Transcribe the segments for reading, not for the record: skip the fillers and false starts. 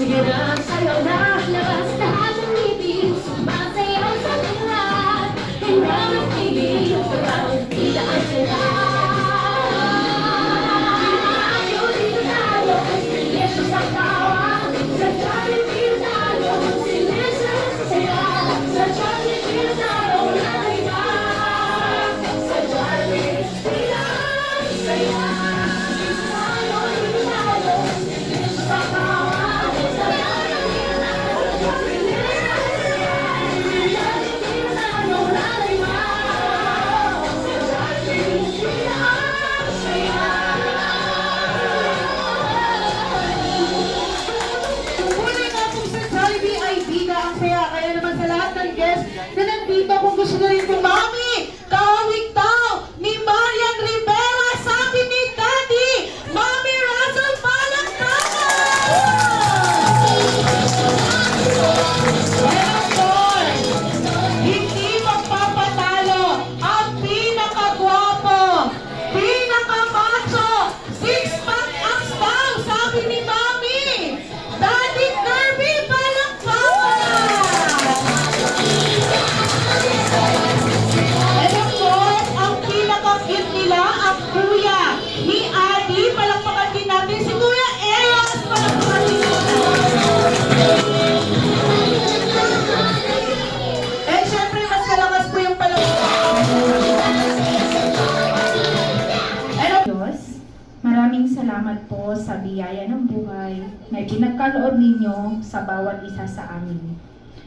Sige na, sayo na, labas lahat ng ngipin, sumasayaw sa lahat, hanggang magpigil, bawat bida ang sila. Ayaw dito tayo, sileso sa tawa, sa Jollibee tayo, sileso sa saya, sa Jollibee tayo, lalay ba? Sa Jollibee tayo, saya. Na nandito kung gusto na rin kumami, kahawig daw ni Marian Rivera, sabi ni Daddy, Mami Russell, palakpakan! And of course, hindi magpapatalo ang pinakagwapo, pinakamacho, six-pack abs daw, sabi ni Mami, Daddy Kirby, palakpakan! And of course, ang pinaka-cute nila, ang kuya ni Adi. Palakpakan din natin si Kuya Eros. Palakpakan din natin. And syempre, mas malakas po yung palakpakan. And of Diyos, maraming salamat po sa biyaya ng buhay na ipinagkaloob ninyo sa bawat isa sa amin.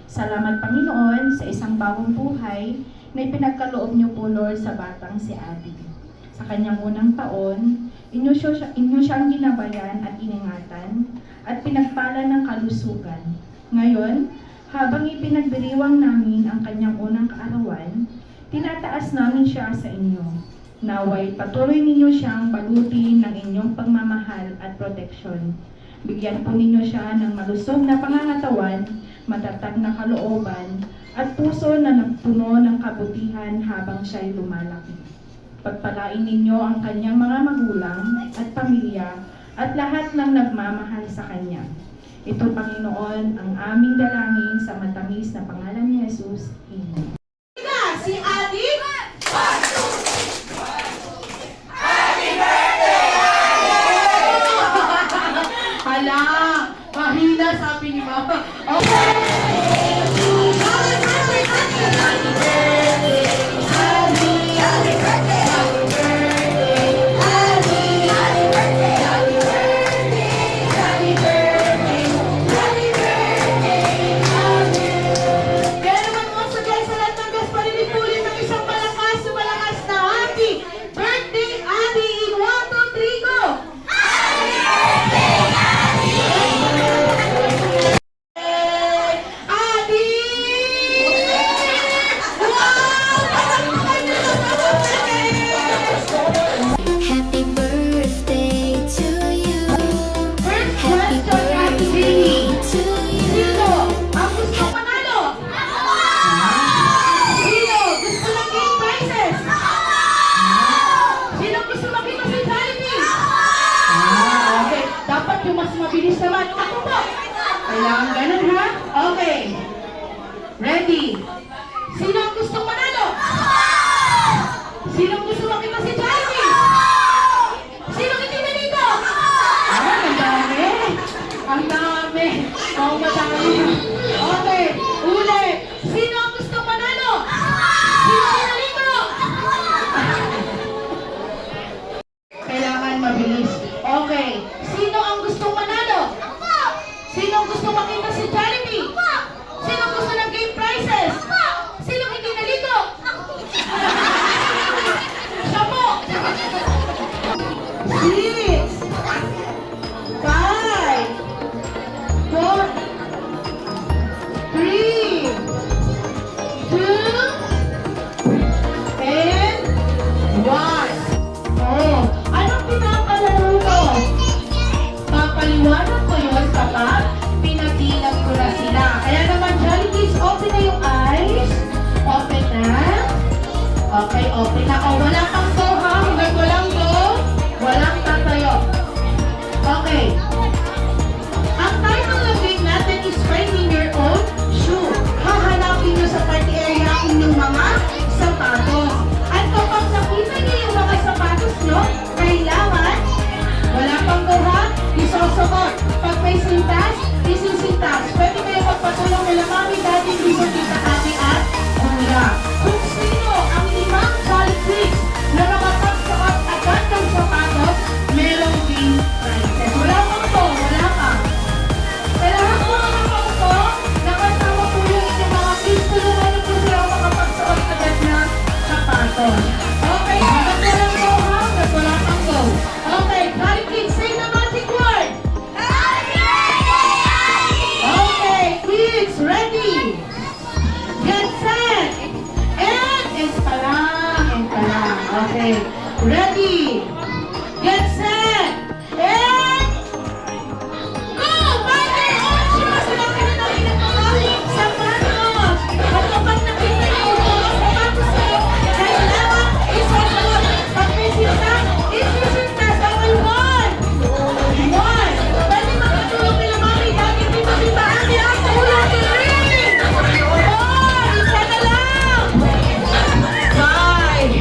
Salamat Panginoon sa isang bagong buhay na ipinagkaloob niyo po Lord sa batang si Adi. Sa kanyang unang taon, inyo siyang ginabayan at iningatan at pinagpala ng kalusugan. Ngayon, habang ipinagdiriwang namin ang kanyang unang kaarawan, tinataas namin siya sa inyo. Naway patuloy ninyo siyang balutin ng inyong pagmamahal at proteksyon. Bigyan po ninyo siya ng malusog na pangangatawan, matatag na kalooban, at puso na nagpuno ng kabutihan habang siya'y lumalaki. Pagpalain ninyo ang kanyang mga magulang at pamilya at lahat ng nagmamahal sa kanya. Ito, Panginoon, ang aming dalangin sa matamis na pangalan ni Jesus. Amen. si Adi. Hala, mahina sabi ni Mama. Okay. Mabilis naman. Ako po. Kailangan ganun, ha? Okay. Ready? Sino ang gustong manalo? Sino ang gusto makita si Jollibee? Sino ang hindi nalito? Ang dami. Ang dami. Oh, madami. Okay. Ulit. Sino ang gustong manalo? Sino ang nalito? Kailangan mabilis. Okay. Sino ang gustong manalo? Sino ang gusto makita si Jollibee? Sino ang gusto ng game prizes? Sino ang hindi nalito? Siya po! 6 5 4 3 2 and 1. Oh, anong pinapalaro ko? Papaliwanag ko yun kapag pinatilag ko na sila. Kaya naman, Jollibees, open na yung eyes. Open na. Okay, open na. O, wala pang go, ha? Hanggang walang go, walang tatayo. Okay. Ang title ng Ready? Get set! And... Go! Partner! On shoes! Sinabi na namin ang mga sapatos! Kapag nakita niyo yung mga sapatos niyo, kailangan isuot. Pag may sinta, isisinta sa one. One! Pwede makatulong nila mami dahil dito di ba ang iyang ulo rin? Four! Isa na lang! Five!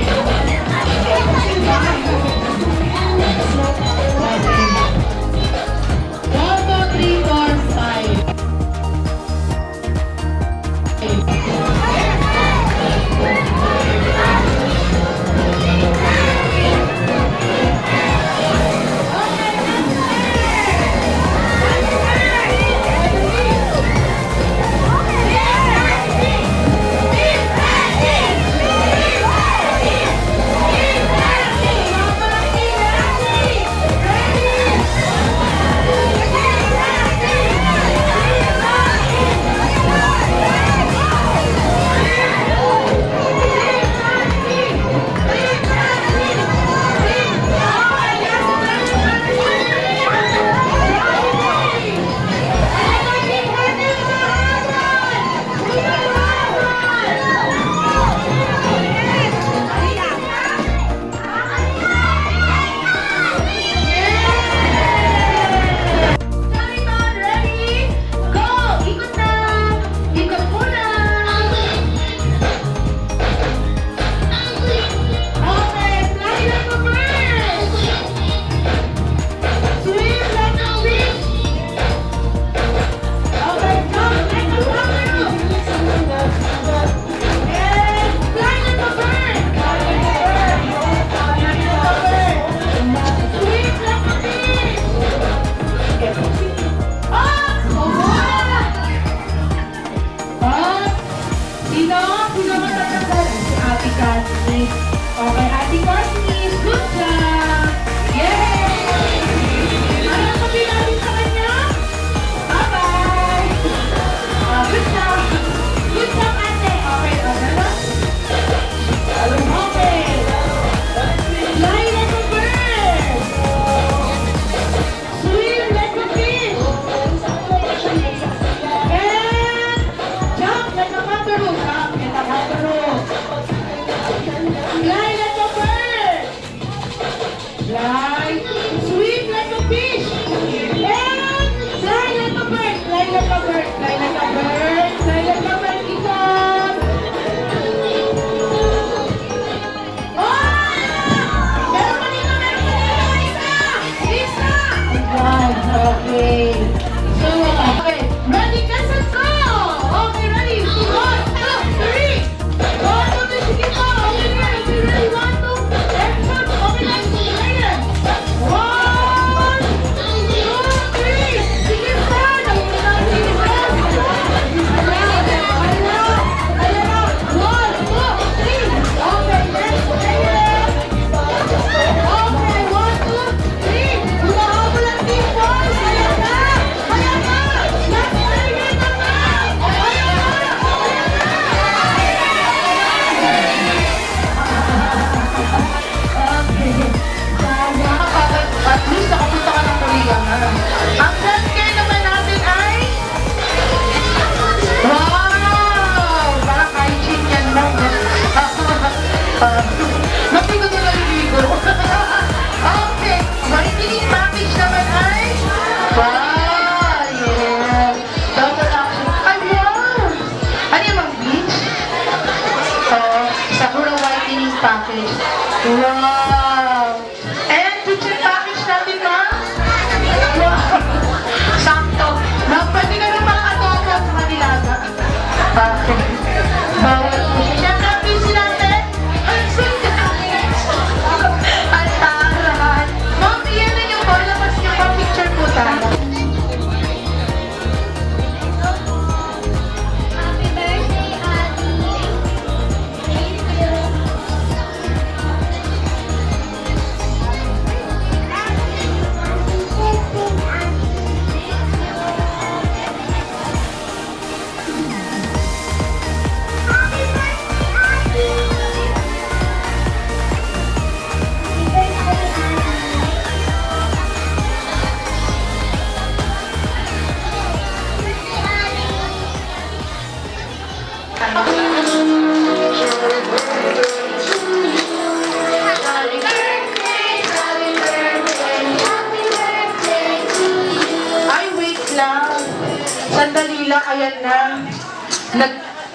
ayan na.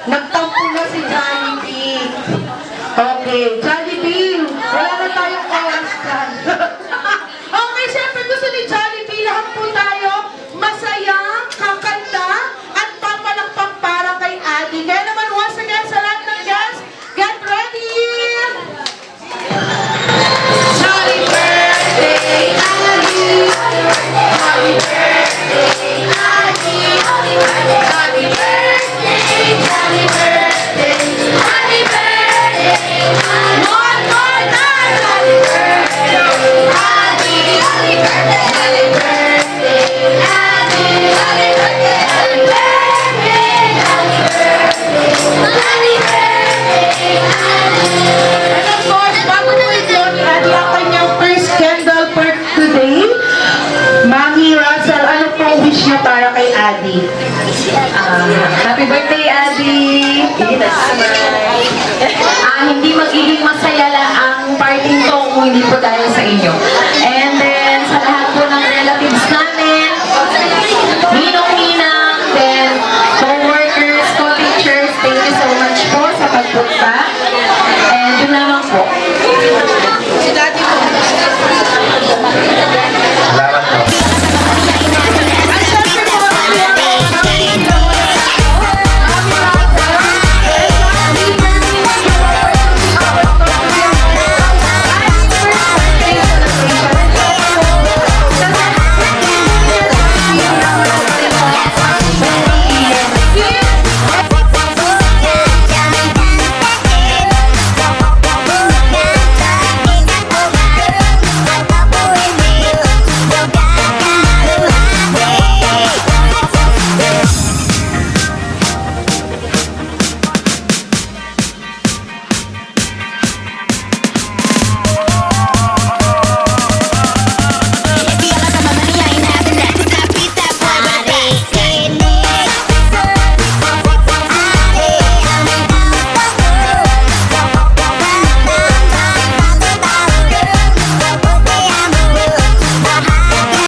Nagtampo na si Jollibee. Okay, Jollibee, wala na tayong oras dyan. Okay, syempre gusto ni Jollibee, lahat po tayo masaya, kakanta, at papalakpak para kay Adi. Kaya naman once again sa lahat ng guests, get ready! Happy birthday, Adi! Happy birthday, Adi! Happy birthday, happy birthday, happy birthday, happy birthday, one more time! Happy birthday, Adi! Happy birthday, happy birthday, Adi! Happy birthday, happy birthday, happy birthday, happy birthday, Adi! And of course, bago po ito ni Adi ang kanyang first candle for today, Mami Russell, ano pong wish niyo para kay Adi? Happy birthday, Adi! Hindi magiging masaya lang ang party ko kung hindi po dahil sa inyo.